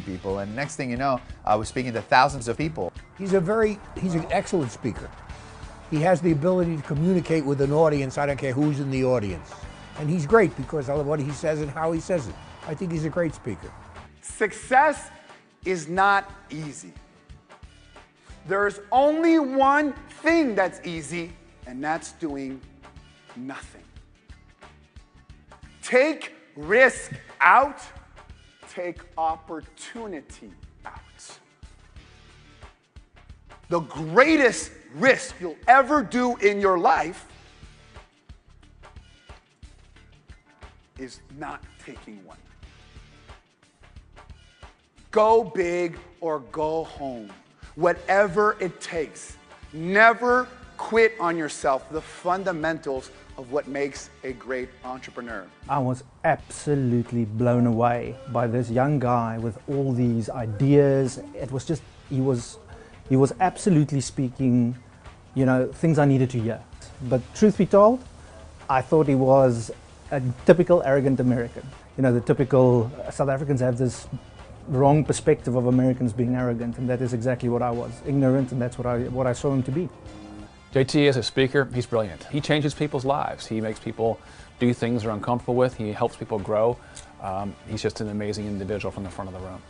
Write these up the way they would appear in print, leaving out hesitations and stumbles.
people, and next thing you know, I was speaking to thousands of people. He's an excellent speaker. He has the ability to communicate with an audience. I don't care who's in the audience. And he's great because of what he says and how he says it. I think he's a great speaker. Success is not easy. There's only one thing that's easy, and that's doing nothing. Take risk out, take opportunity out. The greatest risk you'll ever do in your life is not taking one. Go big or go home. Whatever it takes. Never quit on yourself. The fundamentals of what makes a great entrepreneur. I was absolutely blown away by this young guy with all these ideas. It was just, he was absolutely speaking, you know, things I needed to hear. But truth be told, I thought he was a typical arrogant American. You know, the typical South Africans have this wrong perspective of Americans being arrogant, and that is exactly what I was, ignorant, and that's what I saw him to be. JT as a speaker, he's brilliant. He changes people's lives. He makes people do things they're uncomfortable with. He helps people grow. He's just an amazing individual from the front of the room.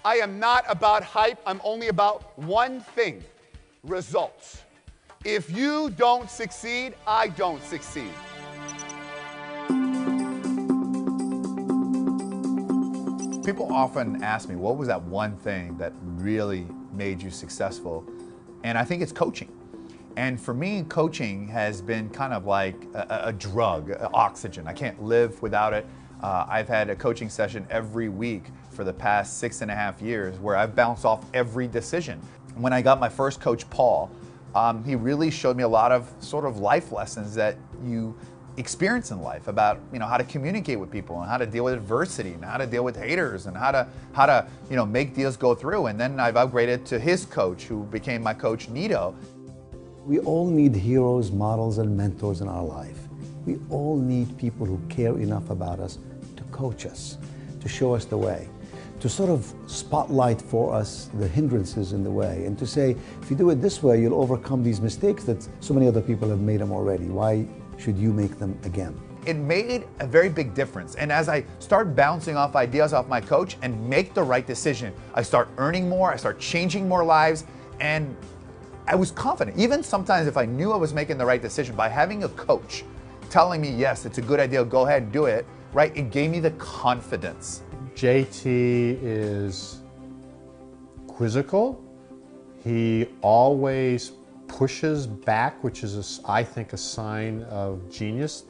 I am not about hype. I'm only about one thing: results. If you don't succeed, I don't succeed. People often ask me, what was that one thing that really made you successful? And I think it's coaching. And for me, coaching has been kind of like a drug, oxygen. I can't live without it. I've had a coaching session every week for the past 6.5 years where I've bounced off every decision. When I got my first coach, Paul, he really showed me a lot of sort of life lessons that you experience in life about, you know, how to communicate with people and how to deal with adversity and how to deal with haters and how to you know, make deals go through. And then I've upgraded to his coach, who became my coach, Nito. We all need heroes, models, and mentors in our life. We all need people who care enough about us to coach us, to show us the way, to sort of spotlight for us the hindrances in the way, and to say, if you do it this way, you'll overcome these mistakes that so many other people have made them already. Why should you make them again? It made a very big difference. And as I start bouncing off ideas off my coach and make the right decision, I start earning more, I start changing more lives, and I was confident. Even sometimes if I knew I was making the right decision, by having a coach telling me, yes, it's a good idea, go ahead and do it, right? It gave me the confidence. JT is quizzical. He always pushes back, which is, I think, a sign of genius.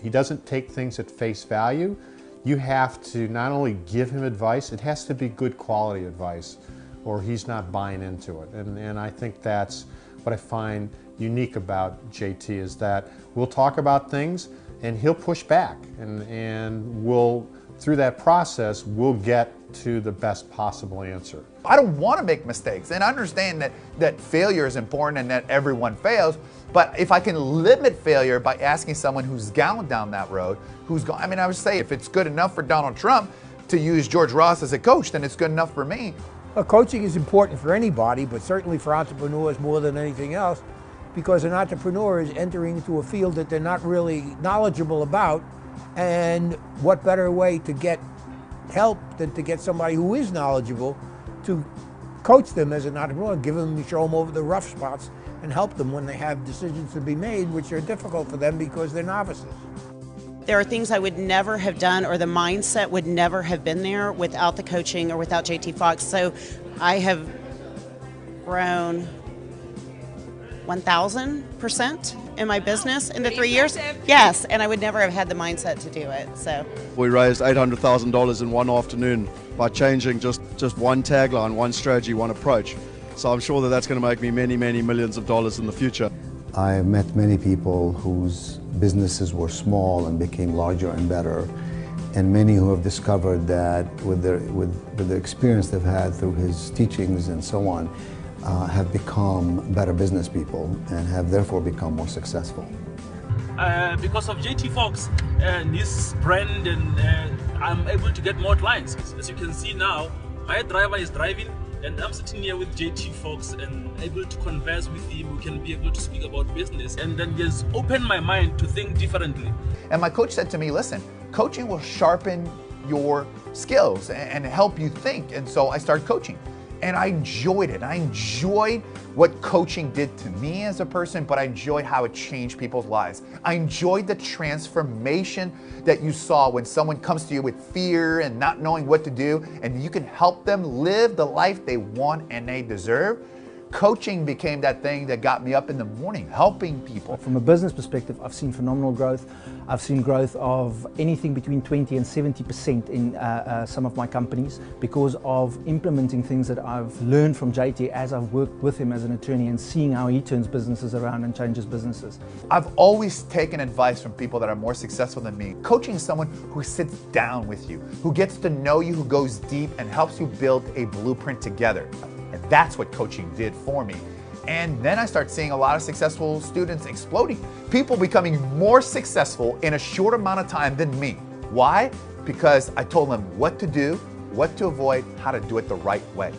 He doesn't take things at face value. You have to not only give him advice, it has to be good quality advice, or he's not buying into it. And I think that's what I find unique about JT, is that we'll talk about things and he'll push back, and we'll, through that process, we'll get to the best possible answer. I don't want to make mistakes, and I understand that failure is important and that everyone fails, but if I can limit failure by asking someone who's gone down that road, I mean, I would say if it's good enough for Donald Trump to use George Ross as a coach, then it's good enough for me. Well, coaching is important for anybody, but certainly for entrepreneurs more than anything else, because an entrepreneur is entering into a field that they're not really knowledgeable about, and what better way to get help than to get somebody who is knowledgeable to coach them as an entrepreneur, show them over the rough spots and help them when they have decisions to be made which are difficult for them because they're novices. There are things I would never have done, or the mindset would never have been there without the coaching or without JT Foxx. So I have grown 1,000% in my business in the 3 years. Yes, and I would never have had the mindset to do it. So we raised $800,000 in one afternoon by changing just one tagline, one strategy, one approach. So I'm sure that that's going to make me many, many millions of dollars in the future. I've met many people whose businesses were small and became larger and better, and many who have discovered that with the experience they've had through his teachings and so on, have become better business people and have therefore become more successful. Because of JT Foxx and his brand, and I'm able to get more clients. As you can see now, My driver is driving, and I'm sitting here with JT Foxx and able to converse with him. We can be able to speak about business, and then just open my mind to think differently. And my coach said to me, listen, coaching will sharpen your skills and help you think. And so I started coaching. And I enjoyed it. I enjoyed what coaching did to me as a person, but I enjoyed how it changed people's lives. I enjoyed the transformation that you saw when someone comes to you with fear and not knowing what to do, and you can help them live the life they want and they deserve. Coaching became that thing that got me up in the morning, helping people. From a business perspective, I've seen phenomenal growth. I've seen growth of anything between 20 and 70% in some of my companies because of implementing things that I've learned from JT as I've worked with him as an attorney and seeing how he turns businesses around and changes businesses. I've always taken advice from people that are more successful than me. Coaching is someone who sits down with you, who gets to know you, who goes deep and helps you build a blueprint together. And that's what coaching did for me. And then I start seeing a lot of successful students exploding. People becoming more successful in a short amount of time than me. Why? Because I told them what to do, what to avoid, how to do it the right way.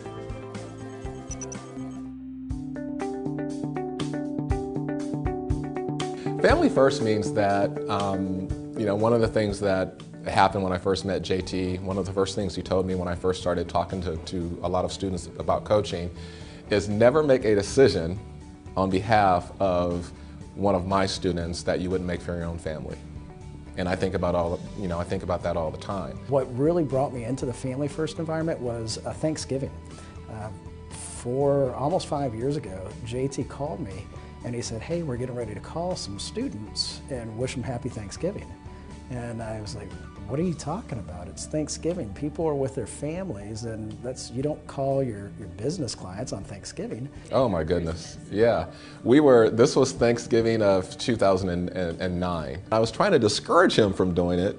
Family first means that, one of the things that happened when I first met JT, one of the first things he told me when I first started talking to a lot of students about coaching is never make a decision on behalf of one of my students that you wouldn't make for your own family. And I think about I think about that all the time. What really brought me into the family first environment was Thanksgiving. For almost 5 years ago, JT called me and he said, hey, we're getting ready to call some students and wish them happy Thanksgiving. And I was like, what are you talking about? It's Thanksgiving. People are with their families, and you don't call your business clients on Thanksgiving. Oh my goodness, yeah. This was Thanksgiving of 2009. I was trying to discourage him from doing it,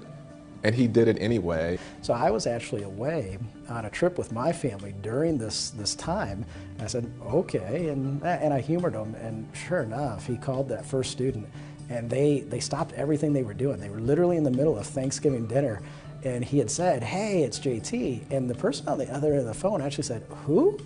and he did it anyway. So I was actually away on a trip with my family during this time. And I said, okay, and I humored him, and sure enough, he called that first student. And they stopped everything they were doing. They were literally in the middle of Thanksgiving dinner, and he had said, hey, it's JT. And the person on the other end of the phone actually said, who?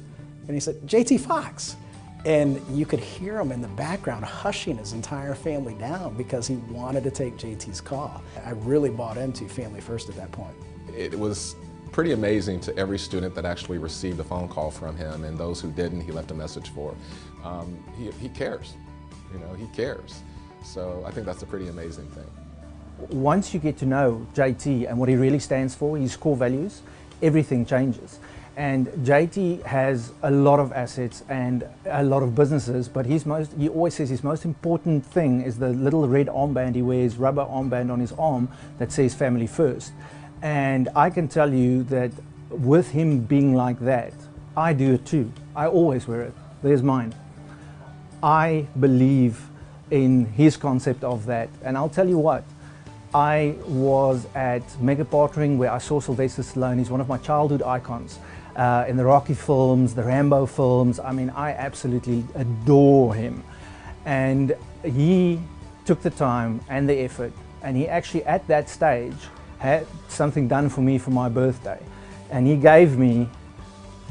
And he said, JT Foxx. And you could hear him in the background hushing his entire family down because he wanted to take JT's call. I really bought into Family First at that point. It was pretty amazing to every student that actually received a phone call from him, and those who didn't, he left a message for. He cares, he cares. So I think that's a pretty amazing thing. Once you get to know JT and what he really stands for, his core values, everything changes. And JT has a lot of assets and a lot of businesses, but he always says his most important thing is the little red armband he wears, rubber armband on his arm that says family first. And I can tell you that with him being like that, I do it too. I always wear it. There's mine. I believe in his concept of that. And I'll tell you what, I was at Mega Partnering where I saw Sylvester Stallone. He's one of my childhood icons. In the Rocky films, the Rambo films, I mean, I absolutely adore him. And he took the time and the effort, and he actually at that stage had something done for me for my birthday. And he gave me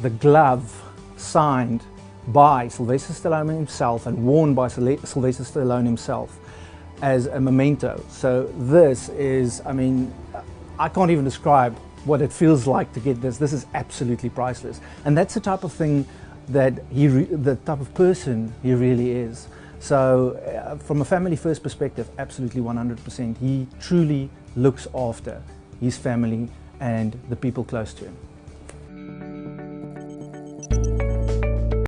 the glove signed by Sylvester Stallone himself and worn by Sylvester Stallone himself as a memento. So this is, I mean, I can't even describe what it feels like to get this. This is absolutely priceless. And that's the type of thing that the type of person he really is. So from a family first perspective, absolutely 100%. He truly looks after his family and the people close to him.